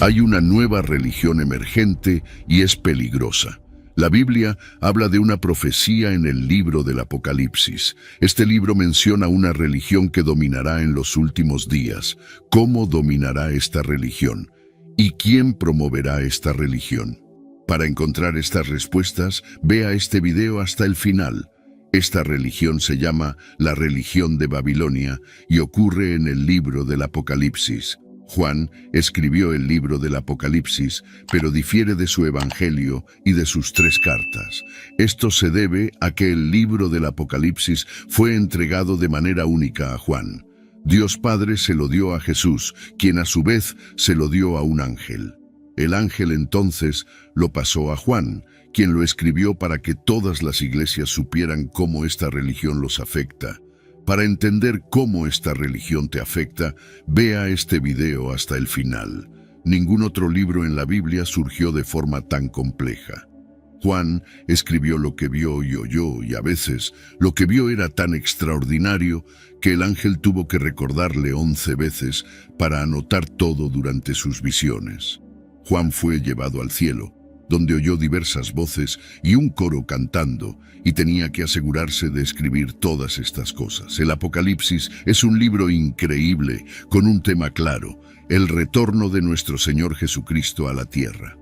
Hay una nueva religión emergente y es peligrosa. La Biblia habla de una profecía en el libro del Apocalipsis. Este libro menciona una religión que dominará en los últimos días. ¿Cómo dominará esta religión? ¿Y quién promoverá esta religión? Para encontrar estas respuestas, vea este video hasta el final. Esta religión se llama la religión de Babilonia y ocurre en el libro del Apocalipsis. Juan escribió el libro del Apocalipsis, pero difiere de su evangelio y de sus 3 cartas. Esto se debe a que el libro del Apocalipsis fue entregado de manera única a Juan. Dios Padre se lo dio a Jesús, quien a su vez se lo dio a un ángel. El ángel entonces lo pasó a Juan, quien lo escribió para que todas las iglesias supieran cómo esta religión los afecta. Para entender cómo esta religión te afecta, vea este video hasta el final. Ningún otro libro en la Biblia surgió de forma tan compleja. Juan escribió lo que vio y oyó, y a veces lo que vio era tan extraordinario que el ángel tuvo que recordarle 11 veces para anotar todo durante sus visiones. Juan fue llevado al cielo, donde oyó diversas voces y un coro cantando, y tenía que asegurarse de escribir todas estas cosas. El Apocalipsis es un libro increíble, con un tema claro: el retorno de nuestro Señor Jesucristo a la tierra.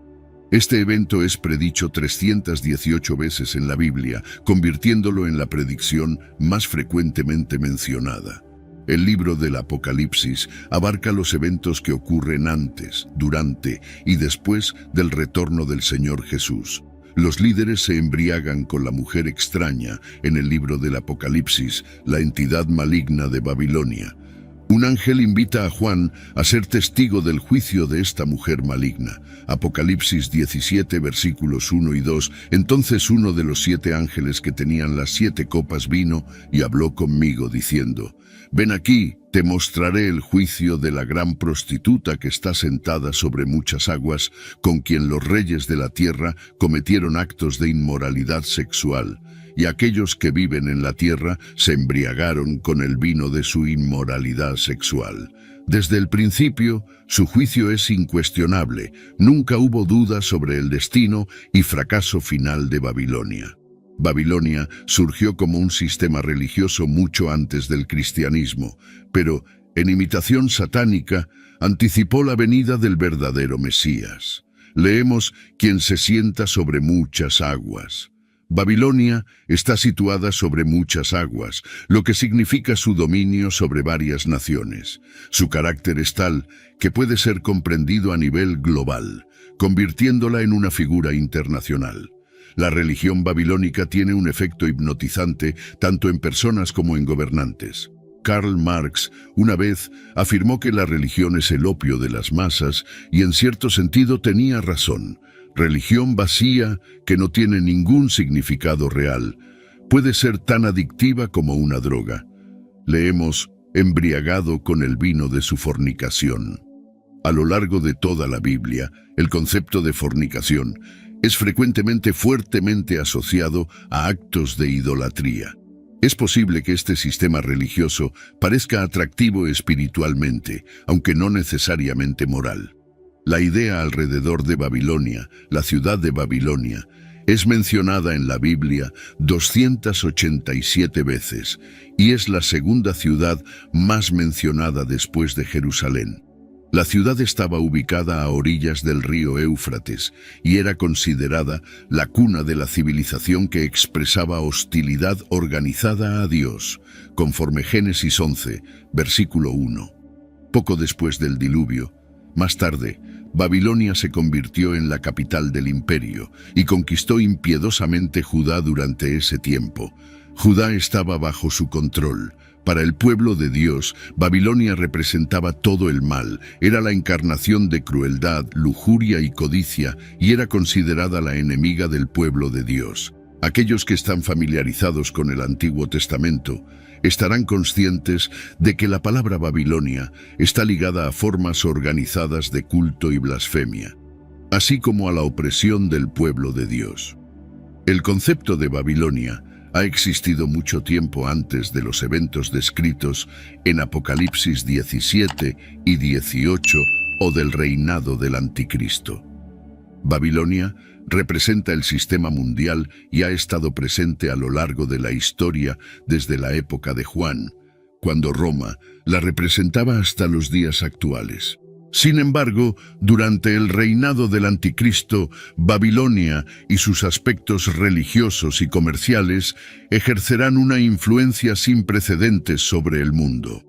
Este evento es predicho 318 veces en la Biblia, convirtiéndolo en la predicción más frecuentemente mencionada. El libro del Apocalipsis abarca los eventos que ocurren antes, durante y después del retorno del Señor Jesús. Los líderes se embriagan con la mujer extraña en el libro del Apocalipsis, la entidad maligna de Babilonia. Un ángel invita a Juan a ser testigo del juicio de esta mujer maligna. Apocalipsis 17, versículos 1 y 2. Entonces uno de los 7 ángeles que tenían las 7 copas vino y habló conmigo diciendo: «Ven aquí, te mostraré el juicio de la gran prostituta que está sentada sobre muchas aguas, con quien los reyes de la tierra cometieron actos de inmoralidad sexual. Y aquellos que viven en la tierra se embriagaron con el vino de su inmoralidad sexual». Desde el principio, su juicio es incuestionable. Nunca hubo duda sobre el destino y fracaso final de Babilonia. Babilonia surgió como un sistema religioso mucho antes del cristianismo, pero, en imitación satánica, anticipó la venida del verdadero Mesías. Leemos: «Quien se sienta sobre muchas aguas». Babilonia está situada sobre muchas aguas, lo que significa su dominio sobre varias naciones. Su carácter es tal que puede ser comprendido a nivel global, convirtiéndola en una figura internacional. La religión babilónica tiene un efecto hipnotizante tanto en personas como en gobernantes. Karl Marx una vez afirmó que la religión es el opio de las masas y en cierto sentido tenía razón. Religión vacía que no tiene ningún significado real puede ser tan adictiva como una droga. Leemos: «embriagado con el vino de su fornicación». A lo largo de toda la Biblia, el concepto de fornicación es frecuentemente fuertemente asociado a actos de idolatría. Es posible que este sistema religioso parezca atractivo espiritualmente, aunque no necesariamente moral. La idea alrededor de Babilonia, la ciudad de Babilonia, es mencionada en la Biblia 287 veces y es la segunda ciudad más mencionada después de Jerusalén. La ciudad estaba ubicada a orillas del río Éufrates y era considerada la cuna de la civilización que expresaba hostilidad organizada a Dios, conforme Génesis 11, versículo 1. Poco después del diluvio, más tarde, Babilonia se convirtió en la capital del imperio y conquistó impiedosamente Judá durante ese tiempo. Judá estaba bajo su control. Para el pueblo de Dios, Babilonia representaba todo el mal, era la encarnación de crueldad, lujuria y codicia, y era considerada la enemiga del pueblo de Dios. Aquellos que están familiarizados con el Antiguo Testamento estarán conscientes de que la palabra Babilonia está ligada a formas organizadas de culto y blasfemia, así como a la opresión del pueblo de Dios. El concepto de Babilonia ha existido mucho tiempo antes de los eventos descritos en Apocalipsis 17 y 18 o del reinado del Anticristo. Babilonia representa el sistema mundial y ha estado presente a lo largo de la historia desde la época de Juan, cuando Roma la representaba hasta los días actuales. Sin embargo, durante el reinado del Anticristo, Babilonia y sus aspectos religiosos y comerciales ejercerán una influencia sin precedentes sobre el mundo.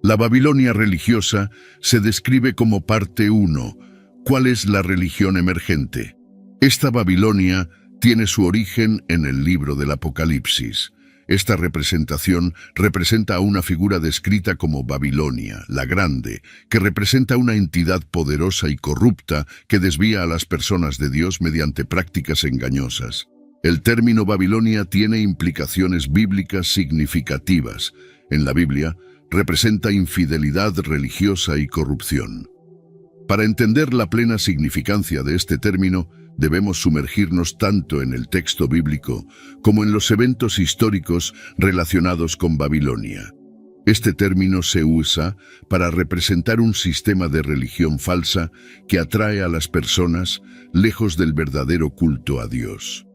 La Babilonia religiosa se describe como parte 1. ¿Cuál es la religión emergente? Esta Babilonia tiene su origen en el libro del Apocalipsis. Esta representación representa a una figura descrita como Babilonia, la Grande, que representa una entidad poderosa y corrupta que desvía a las personas de Dios mediante prácticas engañosas. El término Babilonia tiene implicaciones bíblicas significativas. En la Biblia, representa infidelidad religiosa y corrupción. Para entender la plena significancia de este término, debemos sumergirnos tanto en el texto bíblico como en los eventos históricos relacionados con Babilonia. Este término se usa para representar un sistema de religión falsa que atrae a las personas lejos del verdadero culto a Dios.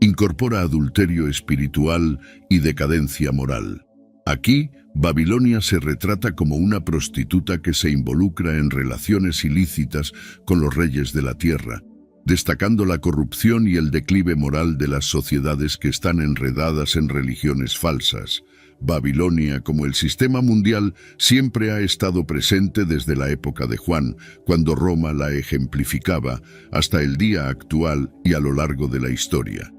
Incorpora adulterio espiritual y decadencia moral. Aquí, Babilonia se retrata como una prostituta que se involucra en relaciones ilícitas con los reyes de la tierra, destacando la corrupción y el declive moral de las sociedades que están enredadas en religiones falsas. Babilonia, como el sistema mundial, siempre ha estado presente desde la época de Juan, cuando Roma la ejemplificaba, hasta el día actual y a lo largo de la historia.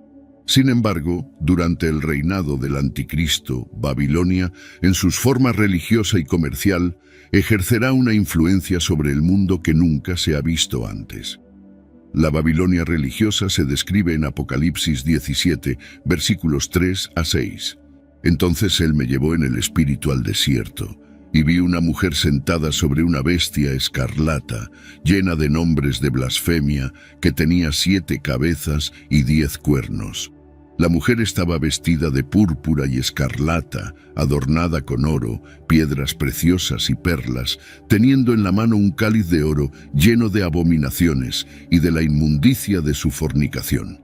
Sin embargo, durante el reinado del Anticristo, Babilonia, en sus formas religiosa y comercial, ejercerá una influencia sobre el mundo que nunca se ha visto antes. La Babilonia religiosa se describe en Apocalipsis 17, versículos 3 a 6. Entonces él me llevó en el espíritu al desierto, y vi una mujer sentada sobre una bestia escarlata, llena de nombres de blasfemia, que tenía 7 cabezas y 10 cuernos. La mujer estaba vestida de púrpura y escarlata, adornada con oro, piedras preciosas y perlas, teniendo en la mano un cáliz de oro lleno de abominaciones y de la inmundicia de su fornicación.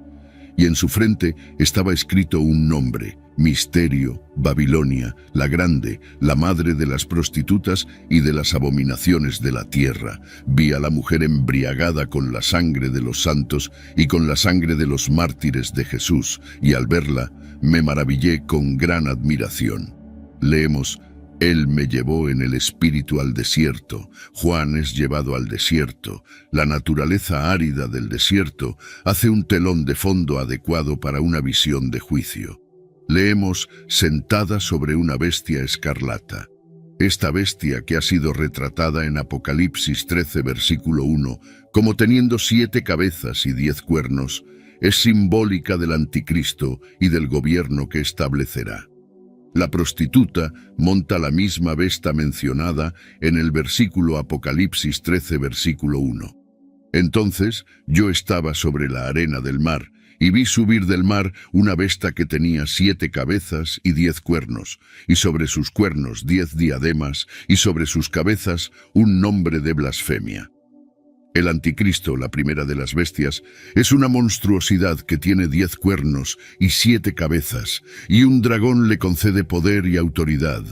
Y en su frente estaba escrito un nombre: Misterio, Babilonia, la Grande, la madre de las prostitutas y de las abominaciones de la tierra. Vi a la mujer embriagada con la sangre de los santos y con la sangre de los mártires de Jesús, y al verla me maravillé con gran admiración. Leemos: Él me llevó en el espíritu al desierto. Juan es llevado al desierto. La naturaleza árida del desierto hace un telón de fondo adecuado para una visión de juicio. Leemos: sentada sobre una bestia escarlata. Esta bestia, que ha sido retratada en Apocalipsis 13, versículo 1, como teniendo 7 cabezas y 10 cuernos, es simbólica del Anticristo y del gobierno que establecerá. La prostituta monta la misma bestia mencionada en el versículo Apocalipsis 13, versículo 1. Entonces yo estaba sobre la arena del mar, y vi subir del mar una bestia que tenía 7 cabezas y 10 cuernos, y sobre sus cuernos 10 diademas, y sobre sus cabezas un nombre de blasfemia. El Anticristo, la primera de las bestias, es una monstruosidad que tiene 10 cuernos y 7 cabezas, y un dragón le concede poder y autoridad.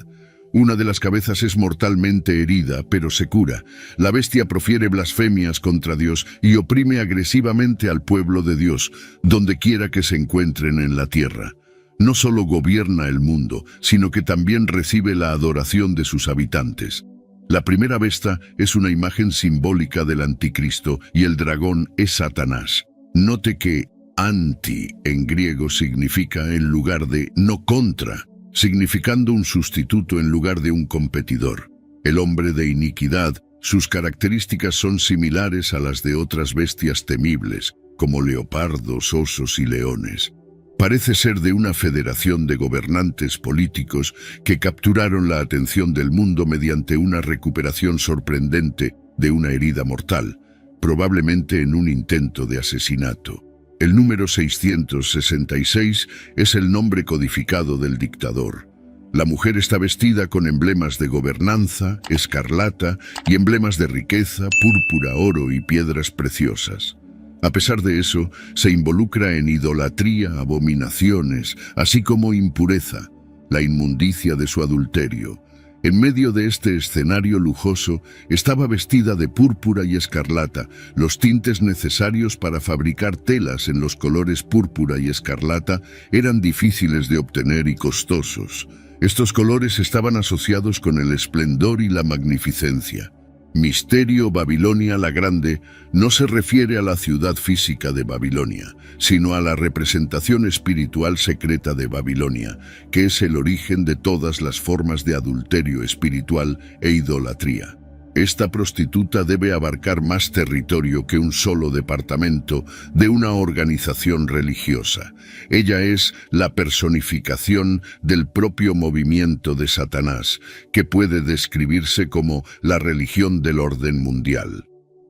Una de las cabezas es mortalmente herida, pero se cura. La bestia profiere blasfemias contra Dios y oprime agresivamente al pueblo de Dios, donde quiera que se encuentren en la tierra. No solo gobierna el mundo, sino que también recibe la adoración de sus habitantes. La primera bestia es una imagen simbólica del Anticristo y el dragón es Satanás. Note que anti en griego significa en lugar de no contra, significando un sustituto en lugar de un competidor. El hombre de iniquidad, sus características son similares a las de otras bestias temibles, como leopardos, osos y leones. Parece ser de una federación de gobernantes políticos que capturaron la atención del mundo mediante una recuperación sorprendente de una herida mortal, probablemente en un intento de asesinato. El número 666 es el nombre codificado del dictador. La mujer está vestida con emblemas de gobernanza, escarlata y emblemas de riqueza, púrpura, oro y piedras preciosas. A pesar de eso, se involucra en idolatría, abominaciones, así como impureza, la inmundicia de su adulterio. En medio de este escenario lujoso, estaba vestida de púrpura y escarlata, los tintes necesarios para fabricar telas en los colores púrpura y escarlata eran difíciles de obtener y costosos. Estos colores estaban asociados con el esplendor y la magnificencia. Misterio Babilonia la Grande no se refiere a la ciudad física de Babilonia, sino a la representación espiritual secreta de Babilonia, que es el origen de todas las formas de adulterio espiritual e idolatría. Esta prostituta debe abarcar más territorio que un solo departamento de una organización religiosa. Ella es la personificación del propio movimiento de Satanás, que puede describirse como la religión del orden mundial.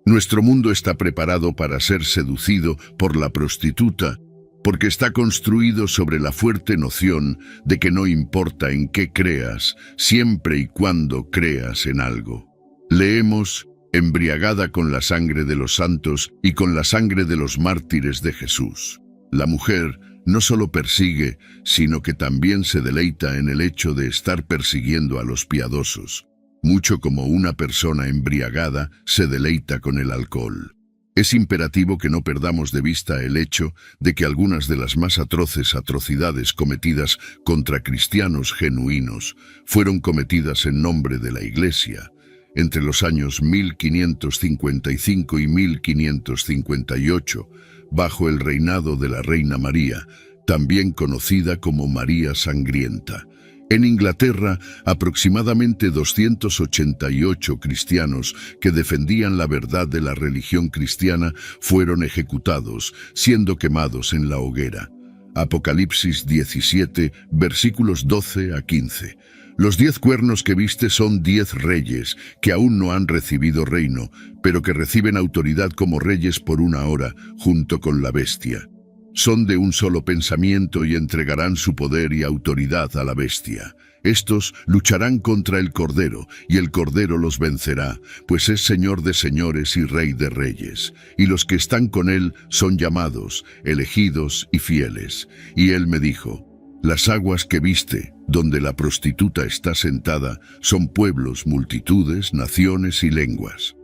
Nuestro mundo está preparado para ser seducido por la prostituta, porque está construido sobre la fuerte noción de que no importa en qué creas, siempre y cuando creas en algo. Leemos, embriagada con la sangre de los santos y con la sangre de los mártires de Jesús. La mujer no solo persigue, sino que también se deleita en el hecho de estar persiguiendo a los piadosos, mucho como una persona embriagada se deleita con el alcohol. Es imperativo que no perdamos de vista el hecho de que algunas de las más atroces atrocidades cometidas contra cristianos genuinos fueron cometidas en nombre de la Iglesia. Entre los años 1555 y 1558, bajo el reinado de la Reina María, también conocida como María Sangrienta. En Inglaterra, aproximadamente 288 cristianos que defendían la verdad de la religión cristiana fueron ejecutados, siendo quemados en la hoguera. Apocalipsis 17, versículos 12 a 15. Los 10 cuernos que viste son 10 reyes, que aún no han recibido reino, pero que reciben autoridad como reyes por una hora, junto con la bestia. Son de un solo pensamiento y entregarán su poder y autoridad a la bestia. Estos lucharán contra el Cordero, y el Cordero los vencerá, pues es Señor de señores y Rey de reyes. Y los que están con él son llamados, elegidos y fieles. Y él me dijo: las aguas que viste, donde la prostituta está sentada, son pueblos, multitudes, naciones y lenguas.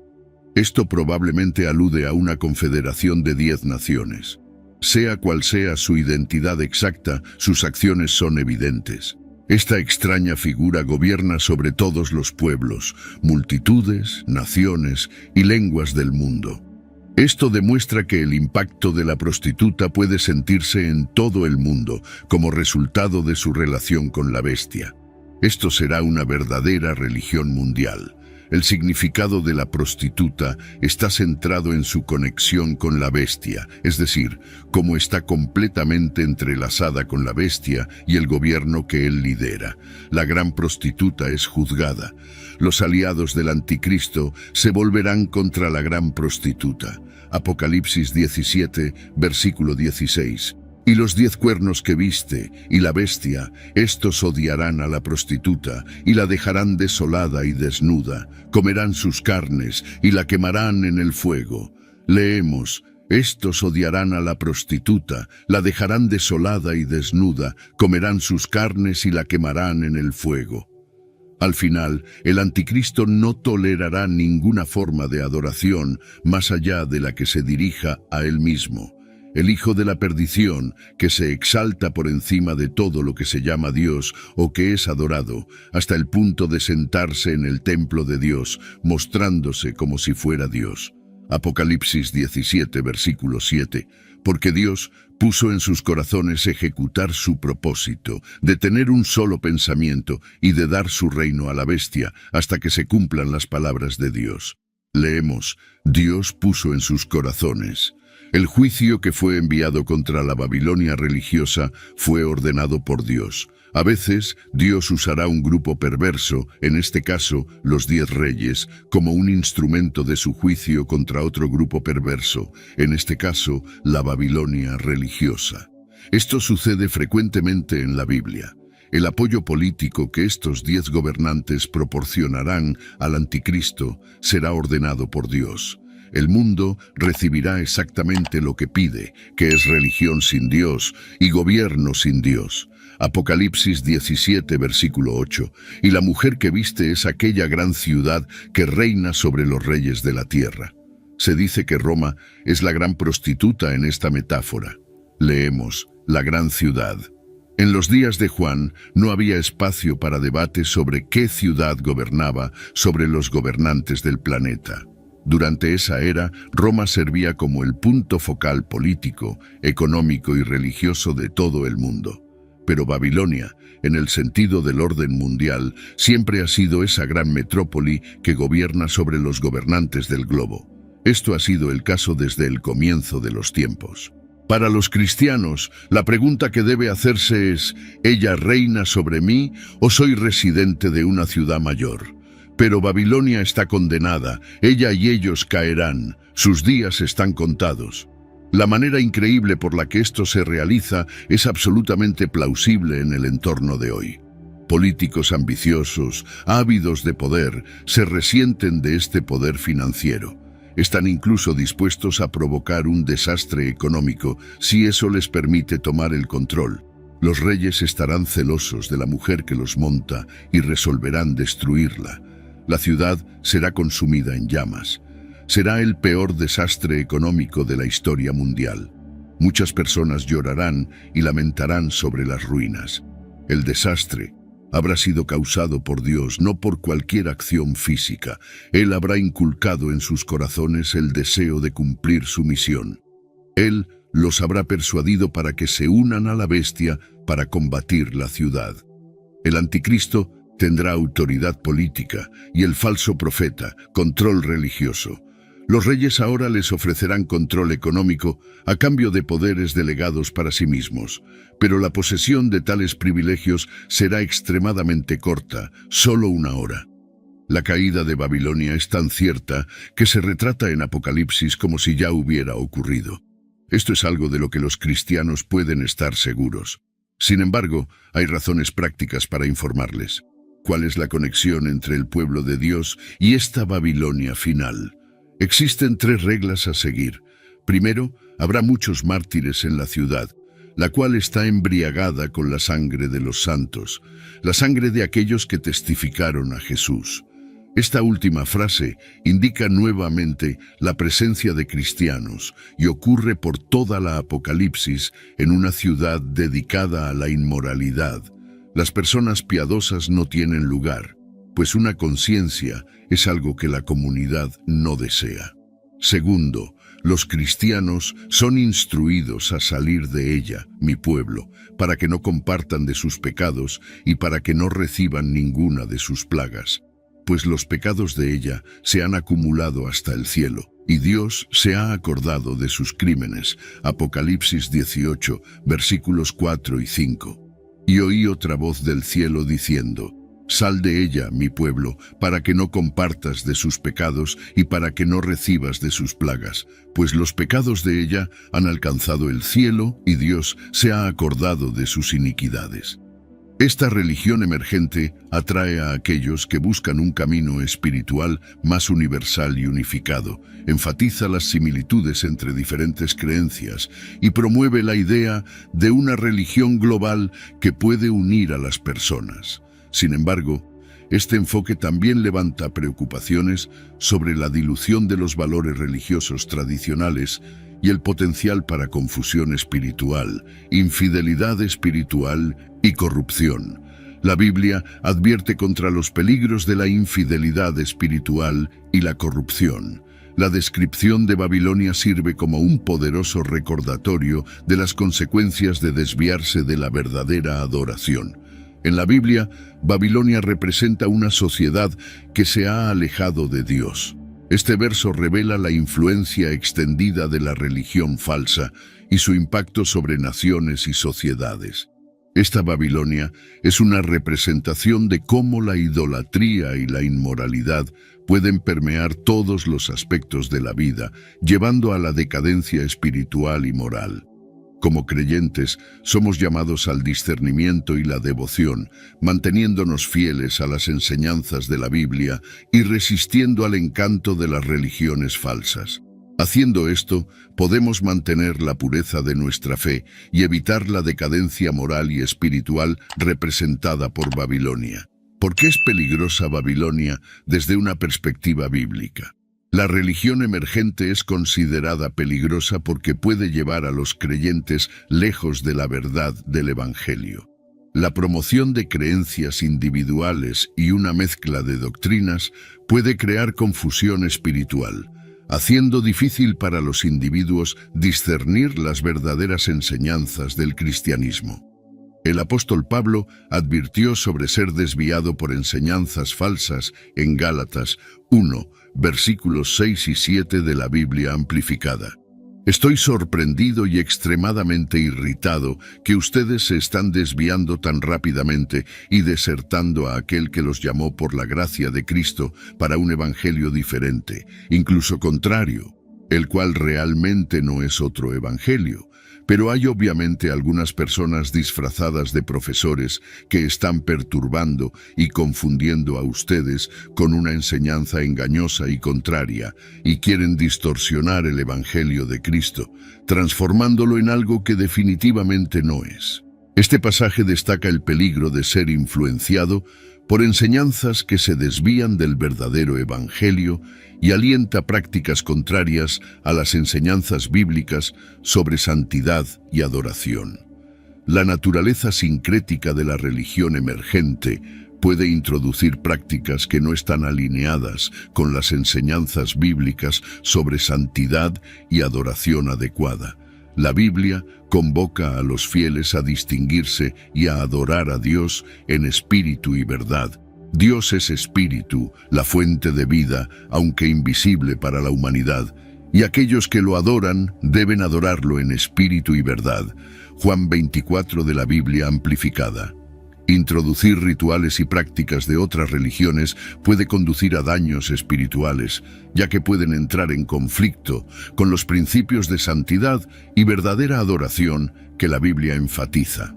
Esto probablemente alude a una confederación de 10 naciones. Sea cual sea su identidad exacta, sus acciones son evidentes. Esta extraña figura gobierna sobre todos los pueblos, multitudes, naciones y lenguas del mundo. Esto demuestra que el impacto de la prostituta puede sentirse en todo el mundo como resultado de su relación con la bestia. Esto será una verdadera religión mundial. El significado de la prostituta está centrado en su conexión con la bestia, es decir, cómo está completamente entrelazada con la bestia y el gobierno que él lidera. La gran prostituta es juzgada. Los aliados del anticristo se volverán contra la gran prostituta. Apocalipsis 17, versículo 16. Y los 10 cuernos que viste, y la bestia, estos odiarán a la prostituta, y la dejarán desolada y desnuda, comerán sus carnes, y la quemarán en el fuego. Leemos: estos odiarán a la prostituta, la dejarán desolada y desnuda, comerán sus carnes y la quemarán en el fuego. Al final, el anticristo no tolerará ninguna forma de adoración más allá de la que se dirija a él mismo. El hijo de la perdición, que se exalta por encima de todo lo que se llama Dios o que es adorado, hasta el punto de sentarse en el templo de Dios, mostrándose como si fuera Dios. Apocalipsis 17, versículo 7. Porque Dios puso en sus corazones ejecutar su propósito, de tener un solo pensamiento y de dar su reino a la bestia, hasta que se cumplan las palabras de Dios. Leemos: Dios puso en sus corazones. El juicio que fue enviado contra la Babilonia religiosa fue ordenado por Dios. A veces, Dios usará un grupo perverso, en este caso, los 10 reyes, como un instrumento de su juicio contra otro grupo perverso, en este caso, la Babilonia religiosa. Esto sucede frecuentemente en la Biblia. El apoyo político que estos 10 gobernantes proporcionarán al anticristo será ordenado por Dios. El mundo recibirá exactamente lo que pide, que es religión sin Dios y gobierno sin Dios. Apocalipsis 17, versículo 8. Y la mujer que viste es aquella gran ciudad que reina sobre los reyes de la tierra. Se dice que Roma es la gran prostituta en esta metáfora. Leemos, la gran ciudad. En los días de Juan no había espacio para debate sobre qué ciudad gobernaba sobre los gobernantes del planeta. Durante esa era, Roma servía como el punto focal político, económico y religioso de todo el mundo. Pero Babilonia, en el sentido del orden mundial, siempre ha sido esa gran metrópoli que gobierna sobre los gobernantes del globo. Esto ha sido el caso desde el comienzo de los tiempos. Para los cristianos, la pregunta que debe hacerse es, ¿ella reina sobre mí o soy residente de una ciudad mayor? Pero Babilonia está condenada, ella y ellos caerán, sus días están contados. La manera increíble por la que esto se realiza es absolutamente plausible en el entorno de hoy. Políticos ambiciosos, ávidos de poder, se resienten de este poder financiero. Están incluso dispuestos a provocar un desastre económico si eso les permite tomar el control. Los reyes estarán celosos de la mujer que los monta y resolverán destruirla. La ciudad será consumida en llamas. Será el peor desastre económico de la historia mundial. Muchas personas llorarán y lamentarán sobre las ruinas. El desastre habrá sido causado por Dios, no por cualquier acción física. Él habrá inculcado en sus corazones el deseo de cumplir su misión. Él los habrá persuadido para que se unan a la bestia para combatir la ciudad. El anticristo tendrá autoridad política y el falso profeta, control religioso. Los reyes ahora les ofrecerán control económico a cambio de poderes delegados para sí mismos, pero la posesión de tales privilegios será extremadamente corta, solo una hora. La caída de Babilonia es tan cierta que se retrata en Apocalipsis como si ya hubiera ocurrido. Esto es algo de lo que los cristianos pueden estar seguros. Sin embargo, hay razones prácticas para informarles. ¿Cuál es la conexión entre el pueblo de Dios y esta Babilonia final? Existen 3 reglas a seguir. Primero, habrá muchos mártires en la ciudad, la cual está embriagada con la sangre de los santos, la sangre de aquellos que testificaron a Jesús. Esta última frase indica nuevamente la presencia de cristianos y ocurre por toda la Apocalipsis en una ciudad dedicada a la inmoralidad. Las personas piadosas no tienen lugar, pues una conciencia es algo que la comunidad no desea. Segundo, los cristianos son instruidos a salir de ella, mi pueblo, para que no compartan de sus pecados y para que no reciban ninguna de sus plagas, pues los pecados de ella se han acumulado hasta el cielo, y Dios se ha acordado de sus crímenes. Apocalipsis 18, versículos 4 y 5. Y oí otra voz del cielo diciendo, «Sal de ella, mi pueblo, para que no compartas de sus pecados y para que no recibas de sus plagas, pues los pecados de ella han alcanzado el cielo y Dios se ha acordado de sus iniquidades». Esta religión emergente atrae a aquellos que buscan un camino espiritual más universal y unificado, enfatiza las similitudes entre diferentes creencias y promueve la idea de una religión global que puede unir a las personas. Sin embargo, este enfoque también levanta preocupaciones sobre la dilución de los valores religiosos tradicionales y el potencial para confusión espiritual, infidelidad espiritual y corrupción. La Biblia advierte contra los peligros de la infidelidad espiritual y la corrupción. La descripción de Babilonia sirve como un poderoso recordatorio de las consecuencias de desviarse de la verdadera adoración. En la Biblia, Babilonia representa una sociedad que se ha alejado de Dios. Este verso revela la influencia extendida de la religión falsa y su impacto sobre naciones y sociedades. Esta Babilonia es una representación de cómo la idolatría y la inmoralidad pueden permear todos los aspectos de la vida, llevando a la decadencia espiritual y moral. Como creyentes, somos llamados al discernimiento y la devoción, manteniéndonos fieles a las enseñanzas de la Biblia y resistiendo al encanto de las religiones falsas. Haciendo esto, podemos mantener la pureza de nuestra fe y evitar la decadencia moral y espiritual representada por Babilonia. ¿Por qué es peligrosa Babilonia desde una perspectiva bíblica? La religión emergente es considerada peligrosa porque puede llevar a los creyentes lejos de la verdad del Evangelio. La promoción de creencias individuales y una mezcla de doctrinas puede crear confusión espiritual, haciendo difícil para los individuos discernir las verdaderas enseñanzas del cristianismo. El apóstol Pablo advirtió sobre ser desviado por enseñanzas falsas en Gálatas 1, versículos 6 y 7 de la Biblia amplificada. Estoy sorprendido y extremadamente irritado que ustedes se están desviando tan rápidamente y desertando a aquel que los llamó por la gracia de Cristo para un evangelio diferente, incluso contrario, el cual realmente no es otro evangelio. Pero hay obviamente algunas personas disfrazadas de profesores que están perturbando y confundiendo a ustedes con una enseñanza engañosa y contraria, y quieren distorsionar el Evangelio de Cristo, transformándolo en algo que definitivamente no es. Este pasaje destaca el peligro de ser influenciado por enseñanzas que se desvían del verdadero Evangelio y alienta prácticas contrarias a las enseñanzas bíblicas sobre santidad y adoración. La naturaleza sincrética de la religión emergente puede introducir prácticas que no están alineadas con las enseñanzas bíblicas sobre santidad y adoración adecuada. La Biblia convoca a los fieles a distinguirse y a adorar a Dios en espíritu y verdad. Dios es espíritu, la fuente de vida, aunque invisible para la humanidad, y aquellos que lo adoran deben adorarlo en espíritu y verdad. Juan 24 de la Biblia amplificada. Introducir rituales y prácticas de otras religiones puede conducir a daños espirituales, ya que pueden entrar en conflicto con los principios de santidad y verdadera adoración que la Biblia enfatiza.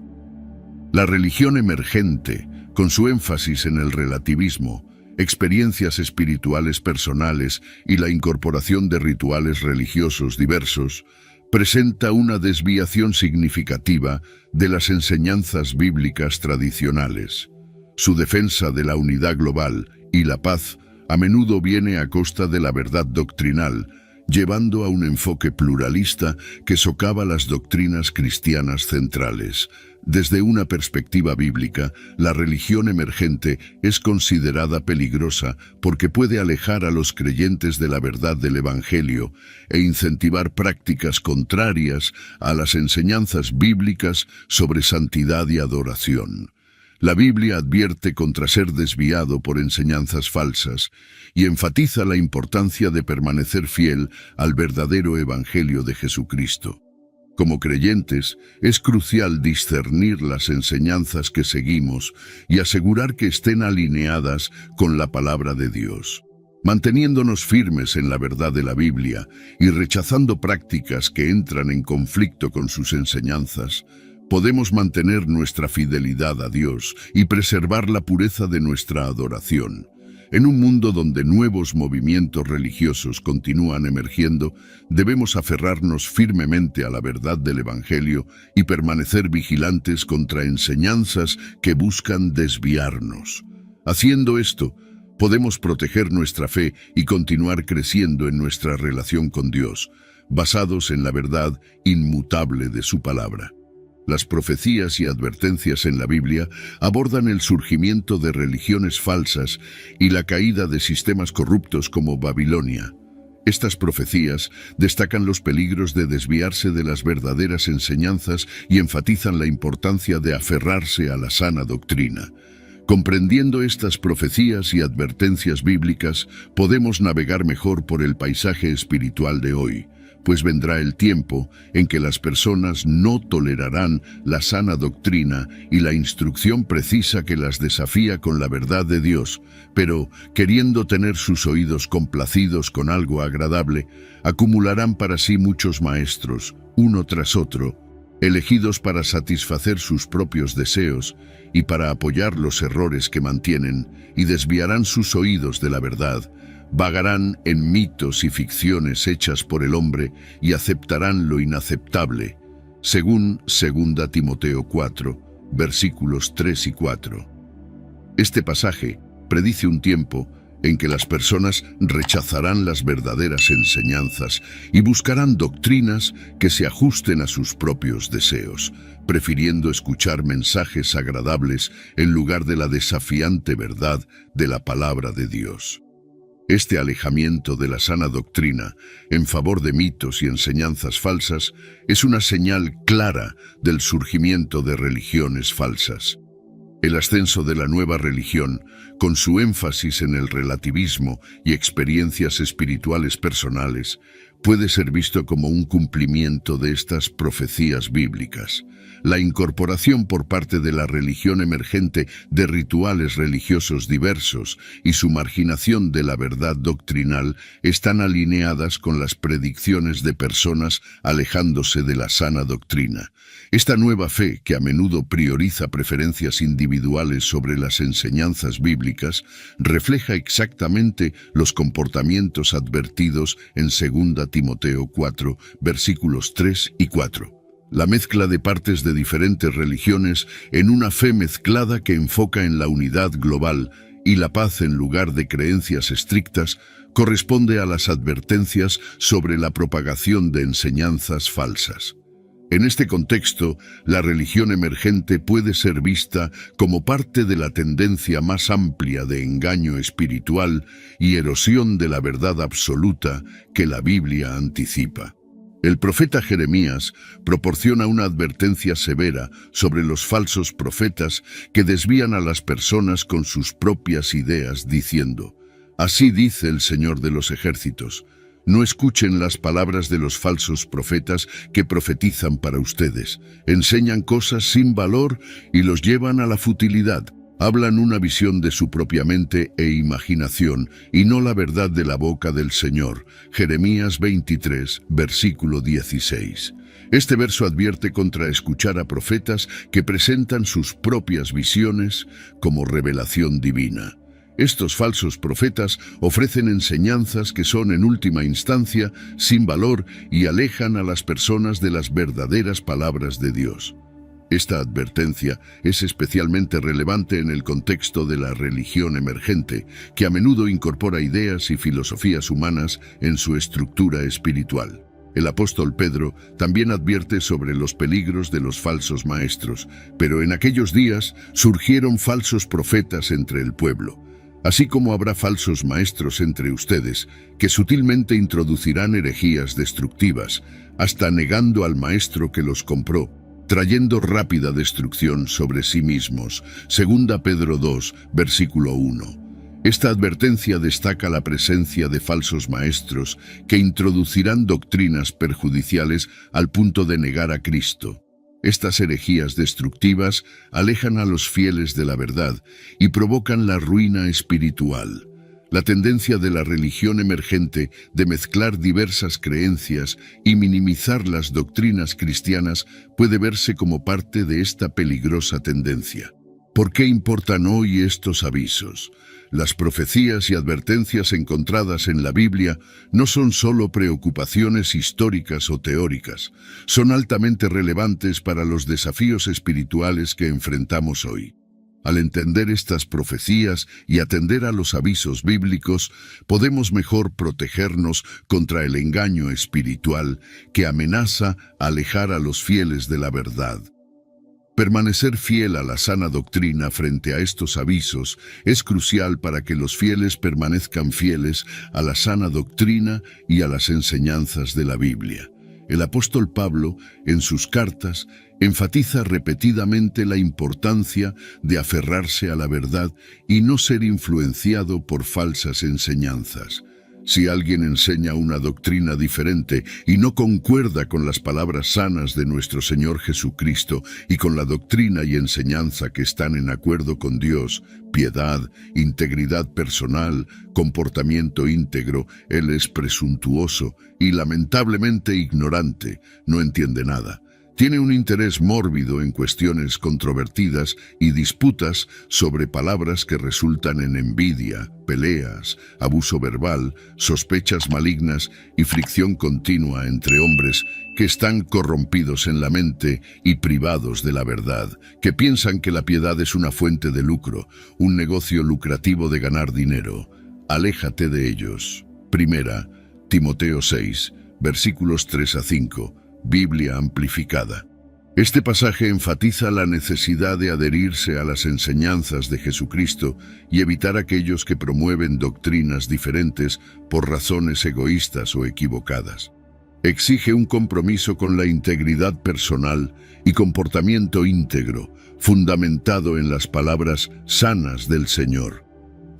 La religión emergente, con su énfasis en el relativismo, experiencias espirituales personales y la incorporación de rituales religiosos diversos, presenta una desviación significativa de las enseñanzas bíblicas tradicionales. Su defensa de la unidad global y la paz a menudo viene a costa de la verdad doctrinal, llevando a un enfoque pluralista que socava las doctrinas cristianas centrales. Desde una perspectiva bíblica, la religión emergente es considerada peligrosa porque puede alejar a los creyentes de la verdad del Evangelio e incentivar prácticas contrarias a las enseñanzas bíblicas sobre santidad y adoración. La Biblia advierte contra ser desviado por enseñanzas falsas y enfatiza la importancia de permanecer fiel al verdadero Evangelio de Jesucristo. Como creyentes, es crucial discernir las enseñanzas que seguimos y asegurar que estén alineadas con la palabra de Dios. Manteniéndonos firmes en la verdad de la Biblia y rechazando prácticas que entran en conflicto con sus enseñanzas, podemos mantener nuestra fidelidad a Dios y preservar la pureza de nuestra adoración. En un mundo donde nuevos movimientos religiosos continúan emergiendo, debemos aferrarnos firmemente a la verdad del Evangelio y permanecer vigilantes contra enseñanzas que buscan desviarnos. Haciendo esto, podemos proteger nuestra fe y continuar creciendo en nuestra relación con Dios, basados en la verdad inmutable de su palabra. Las profecías y advertencias en la Biblia abordan el surgimiento de religiones falsas y la caída de sistemas corruptos como Babilonia. Estas profecías destacan los peligros de desviarse de las verdaderas enseñanzas y enfatizan la importancia de aferrarse a la sana doctrina. Comprendiendo estas profecías y advertencias bíblicas, podemos navegar mejor por el paisaje espiritual de hoy, pues vendrá el tiempo en que las personas no tolerarán la sana doctrina y la instrucción precisa que las desafía con la verdad de Dios, pero, queriendo tener sus oídos complacidos con algo agradable, acumularán para sí muchos maestros, uno tras otro, elegidos para satisfacer sus propios deseos y para apoyar los errores que mantienen, y desviarán sus oídos de la verdad, vagarán en mitos y ficciones hechas por el hombre y aceptarán lo inaceptable, según 2 Timoteo 4, versículos 3 y 4. Este pasaje predice un tiempo en que las personas rechazarán las verdaderas enseñanzas y buscarán doctrinas que se ajusten a sus propios deseos, prefiriendo escuchar mensajes agradables en lugar de la desafiante verdad de la palabra de Dios. Este alejamiento de la sana doctrina en favor de mitos y enseñanzas falsas es una señal clara del surgimiento de religiones falsas. El ascenso de la nueva religión, con su énfasis en el relativismo y experiencias espirituales personales, puede ser visto como un cumplimiento de estas profecías bíblicas. La incorporación por parte de la religión emergente de rituales religiosos diversos y su marginación de la verdad doctrinal están alineadas con las predicciones de personas alejándose de la sana doctrina. Esta nueva fe, que a menudo prioriza preferencias individuales sobre las enseñanzas bíblicas, refleja exactamente los comportamientos advertidos en 2 Timoteo 4, versículos 3 y 4. La mezcla de partes de diferentes religiones en una fe mezclada que enfoca en la unidad global y la paz en lugar de creencias estrictas corresponde a las advertencias sobre la propagación de enseñanzas falsas. En este contexto, la religión emergente puede ser vista como parte de la tendencia más amplia de engaño espiritual y erosión de la verdad absoluta que la Biblia anticipa. El profeta Jeremías proporciona una advertencia severa sobre los falsos profetas que desvían a las personas con sus propias ideas, diciendo: «Así dice el Señor de los ejércitos, no escuchen las palabras de los falsos profetas que profetizan para ustedes. Enseñan cosas sin valor y los llevan a la futilidad. Hablan una visión de su propia mente e imaginación y no la verdad de la boca del Señor». Jeremías 23, versículo 16. Este verso advierte contra escuchar a profetas que presentan sus propias visiones como revelación divina. Estos falsos profetas ofrecen enseñanzas que son en última instancia sin valor y alejan a las personas de las verdaderas palabras de Dios. Esta advertencia es especialmente relevante en el contexto de la religión emergente, que a menudo incorpora ideas y filosofías humanas en su estructura espiritual. El apóstol Pedro también advierte sobre los peligros de los falsos maestros, pero en aquellos días surgieron falsos profetas entre el pueblo. Así como habrá falsos maestros entre ustedes, que sutilmente introducirán herejías destructivas, hasta negando al maestro que los compró, trayendo rápida destrucción sobre sí mismos. 2 Pedro 2, versículo 1. Esta advertencia destaca la presencia de falsos maestros que introducirán doctrinas perjudiciales al punto de negar a Cristo. Estas herejías destructivas alejan a los fieles de la verdad y provocan la ruina espiritual. La tendencia de la religión emergente de mezclar diversas creencias y minimizar las doctrinas cristianas puede verse como parte de esta peligrosa tendencia. ¿Por qué importan hoy estos avisos? Las profecías y advertencias encontradas en la Biblia no son solo preocupaciones históricas o teóricas, son altamente relevantes para los desafíos espirituales que enfrentamos hoy. Al entender estas profecías y atender a los avisos bíblicos, podemos mejor protegernos contra el engaño espiritual que amenaza alejar a los fieles de la verdad. Permanecer fiel a la sana doctrina frente a estos avisos es crucial para que los fieles permanezcan fieles a la sana doctrina y a las enseñanzas de la Biblia. El apóstol Pablo, en sus cartas, enfatiza repetidamente la importancia de aferrarse a la verdad y no ser influenciado por falsas enseñanzas. Si alguien enseña una doctrina diferente y no concuerda con las palabras sanas de nuestro Señor Jesucristo y con la doctrina y enseñanza que están en acuerdo con Dios, piedad, integridad personal, comportamiento íntegro, él es presuntuoso y lamentablemente ignorante, no entiende nada. Tiene un interés mórbido en cuestiones controvertidas y disputas sobre palabras que resultan en envidia, peleas, abuso verbal, sospechas malignas y fricción continua entre hombres que están corrompidos en la mente y privados de la verdad, que piensan que la piedad es una fuente de lucro, un negocio lucrativo de ganar dinero. Aléjate de ellos. Primera, Timoteo 6, versículos 3 a 5. Biblia amplificada. Este pasaje enfatiza la necesidad de adherirse a las enseñanzas de Jesucristo y evitar aquellos que promueven doctrinas diferentes por razones egoístas o equivocadas. Exige un compromiso con la integridad personal y comportamiento íntegro, fundamentado en las palabras sanas del Señor.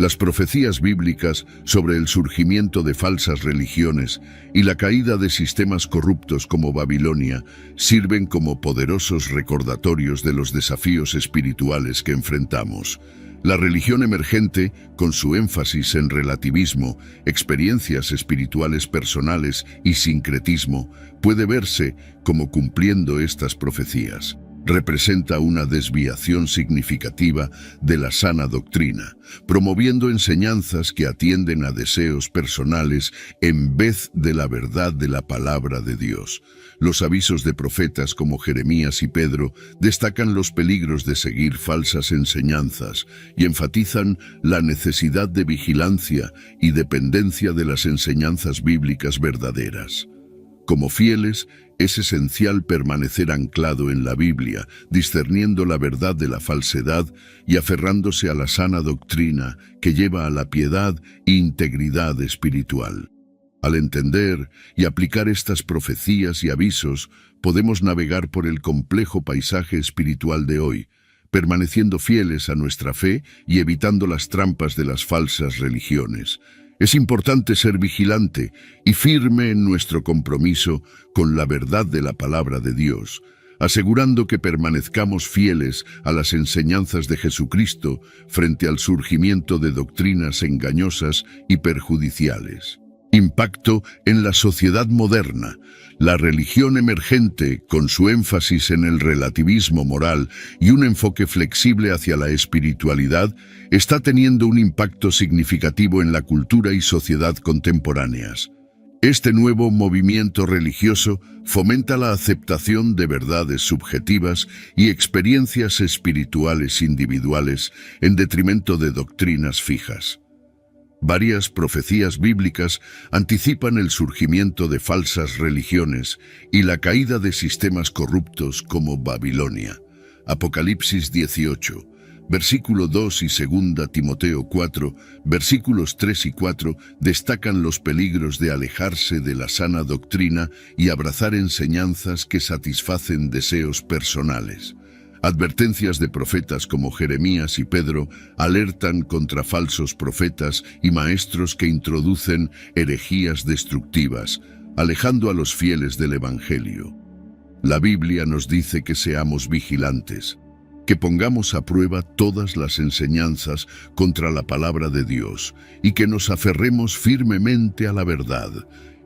Las profecías bíblicas sobre el surgimiento de falsas religiones y la caída de sistemas corruptos como Babilonia sirven como poderosos recordatorios de los desafíos espirituales que enfrentamos. La religión emergente, con su énfasis en relativismo, experiencias espirituales personales y sincretismo, puede verse como cumpliendo estas profecías. Representa una desviación significativa de la sana doctrina, promoviendo enseñanzas que atienden a deseos personales en vez de la verdad de la palabra de Dios. Los avisos de profetas como Jeremías y Pedro destacan los peligros de seguir falsas enseñanzas y enfatizan la necesidad de vigilancia y dependencia de las enseñanzas bíblicas verdaderas. Como fieles, es esencial permanecer anclado en la Biblia, discerniendo la verdad de la falsedad y aferrándose a la sana doctrina que lleva a la piedad e integridad espiritual. Al entender y aplicar estas profecías y avisos, podemos navegar por el complejo paisaje espiritual de hoy, permaneciendo fieles a nuestra fe y evitando las trampas de las falsas religiones. Es importante ser vigilante y firme en nuestro compromiso con la verdad de la palabra de Dios, asegurando que permanezcamos fieles a las enseñanzas de Jesucristo frente al surgimiento de doctrinas engañosas y perjudiciales. Impacto en la sociedad moderna. La religión emergente, con su énfasis en el relativismo moral y un enfoque flexible hacia la espiritualidad, está teniendo un impacto significativo en la cultura y sociedad contemporáneas. Este nuevo movimiento religioso fomenta la aceptación de verdades subjetivas y experiencias espirituales individuales en detrimento de doctrinas fijas. Varias profecías bíblicas anticipan el surgimiento de falsas religiones y la caída de sistemas corruptos como Babilonia. Apocalipsis 18, versículo 2 y 2 Timoteo 4, versículos 3 y 4 destacan los peligros de alejarse de la sana doctrina y abrazar enseñanzas que satisfacen deseos personales. Advertencias de profetas como Jeremías y Pedro alertan contra falsos profetas y maestros que introducen herejías destructivas, alejando a los fieles del Evangelio. La Biblia nos dice que seamos vigilantes, que pongamos a prueba todas las enseñanzas contra la palabra de Dios y que nos aferremos firmemente a la verdad.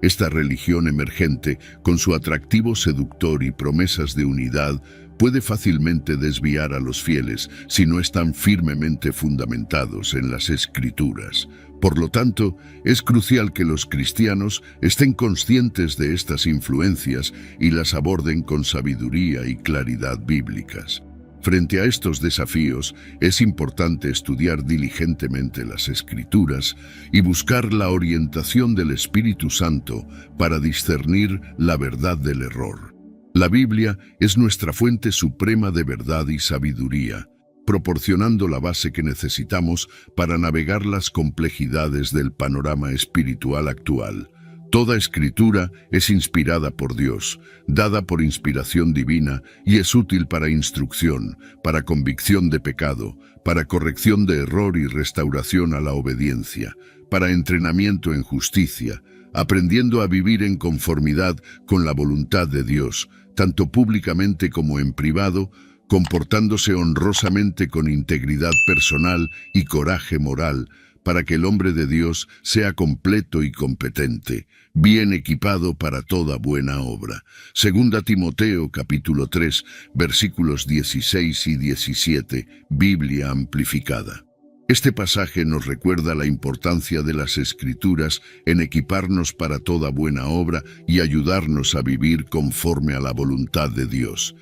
Esta religión emergente, con su atractivo seductor y promesas de unidad, puede fácilmente desviar a los fieles si no están firmemente fundamentados en las Escrituras. Por lo tanto, es crucial que los cristianos estén conscientes de estas influencias y las aborden con sabiduría y claridad bíblicas. Frente a estos desafíos, es importante estudiar diligentemente las Escrituras y buscar la orientación del Espíritu Santo para discernir la verdad del error. La Biblia es nuestra fuente suprema de verdad y sabiduría, proporcionando la base que necesitamos para navegar las complejidades del panorama espiritual actual. Toda escritura es inspirada por Dios, dada por inspiración divina y es útil para instrucción, para convicción de pecado, para corrección de error y restauración a la obediencia, para entrenamiento en justicia, aprendiendo a vivir en conformidad con la voluntad de Dios, tanto públicamente como en privado, comportándose honrosamente con integridad personal y coraje moral, para que el hombre de Dios sea completo y competente, bien equipado para toda buena obra. Segunda Timoteo capítulo 3, versículos 16 y 17, Biblia amplificada. Este pasaje nos recuerda la importancia de las Escrituras en equiparnos para toda buena obra y ayudarnos a vivir conforme a la voluntad de Dios.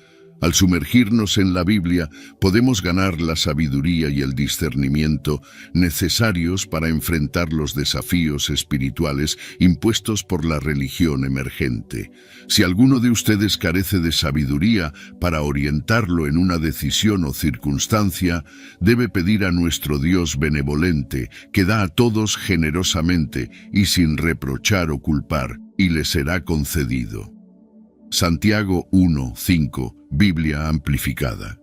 Al sumergirnos en la Biblia, podemos ganar la sabiduría y el discernimiento necesarios para enfrentar los desafíos espirituales impuestos por la religión emergente. Si alguno de ustedes carece de sabiduría para orientarlo en una decisión o circunstancia, debe pedir a nuestro Dios benevolente, que da a todos generosamente y sin reprochar o culpar, y le será concedido. Santiago 1:5, Biblia amplificada.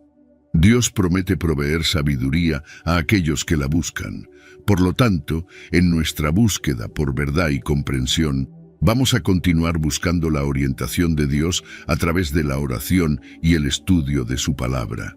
Dios promete proveer sabiduría a aquellos que la buscan. Por lo tanto, en nuestra búsqueda por verdad y comprensión, vamos a continuar buscando la orientación de Dios a través de la oración y el estudio de su palabra.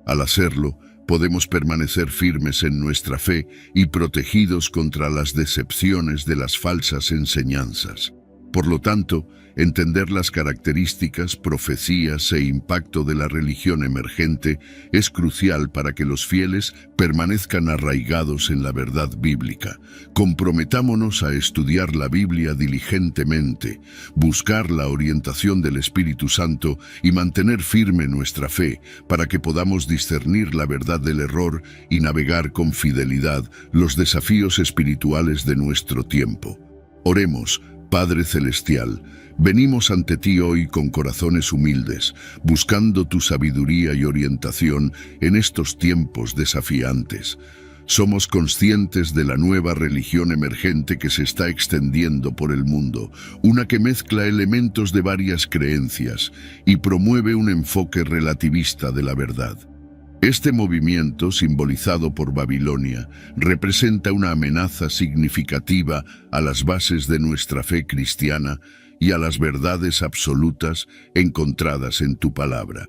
Al hacerlo, podemos permanecer firmes en nuestra fe y protegidos contra las decepciones de las falsas enseñanzas. Por lo tanto, entender las características, profecías e impacto de la religión emergente es crucial para que los fieles permanezcan arraigados en la verdad bíblica. Comprometámonos a estudiar la Biblia diligentemente, buscar la orientación del Espíritu Santo y mantener firme nuestra fe para que podamos discernir la verdad del error y navegar con fidelidad los desafíos espirituales de nuestro tiempo. Oremos. Padre Celestial, venimos ante ti hoy con corazones humildes, buscando tu sabiduría y orientación en estos tiempos desafiantes. Somos conscientes de la nueva religión emergente que se está extendiendo por el mundo, una que mezcla elementos de varias creencias y promueve un enfoque relativista de la verdad. Este movimiento, simbolizado por Babilonia, representa una amenaza significativa a las bases de nuestra fe cristiana y a las verdades absolutas encontradas en tu palabra.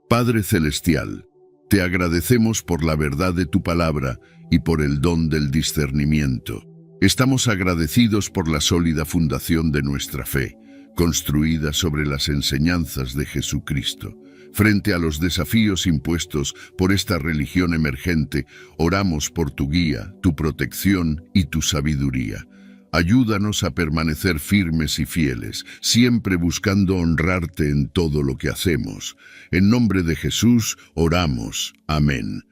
Padre Celestial, te agradecemos por la verdad de tu palabra y por el don del discernimiento. Estamos agradecidos por la sólida fundación de nuestra fe, construida sobre las enseñanzas de Jesucristo. Frente a los desafíos impuestos por esta religión emergente, oramos por tu guía, tu protección y tu sabiduría. Ayúdanos a permanecer firmes y fieles, siempre buscando honrarte en todo lo que hacemos. En nombre de Jesús, oramos. Amén.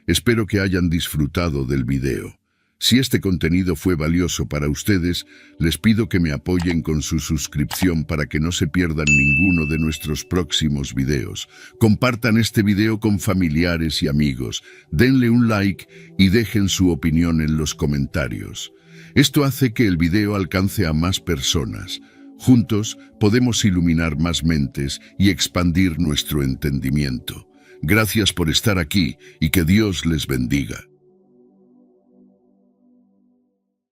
Espero que hayan disfrutado del video. Si este contenido fue valioso para ustedes, les pido que me apoyen con su suscripción para que no se pierdan ninguno de nuestros próximos videos. Compartan este video con familiares y amigos, denle un like y dejen su opinión en los comentarios. Esto hace que el video alcance a más personas. Juntos podemos iluminar más mentes y expandir nuestro entendimiento. Gracias por estar aquí y que Dios les bendiga.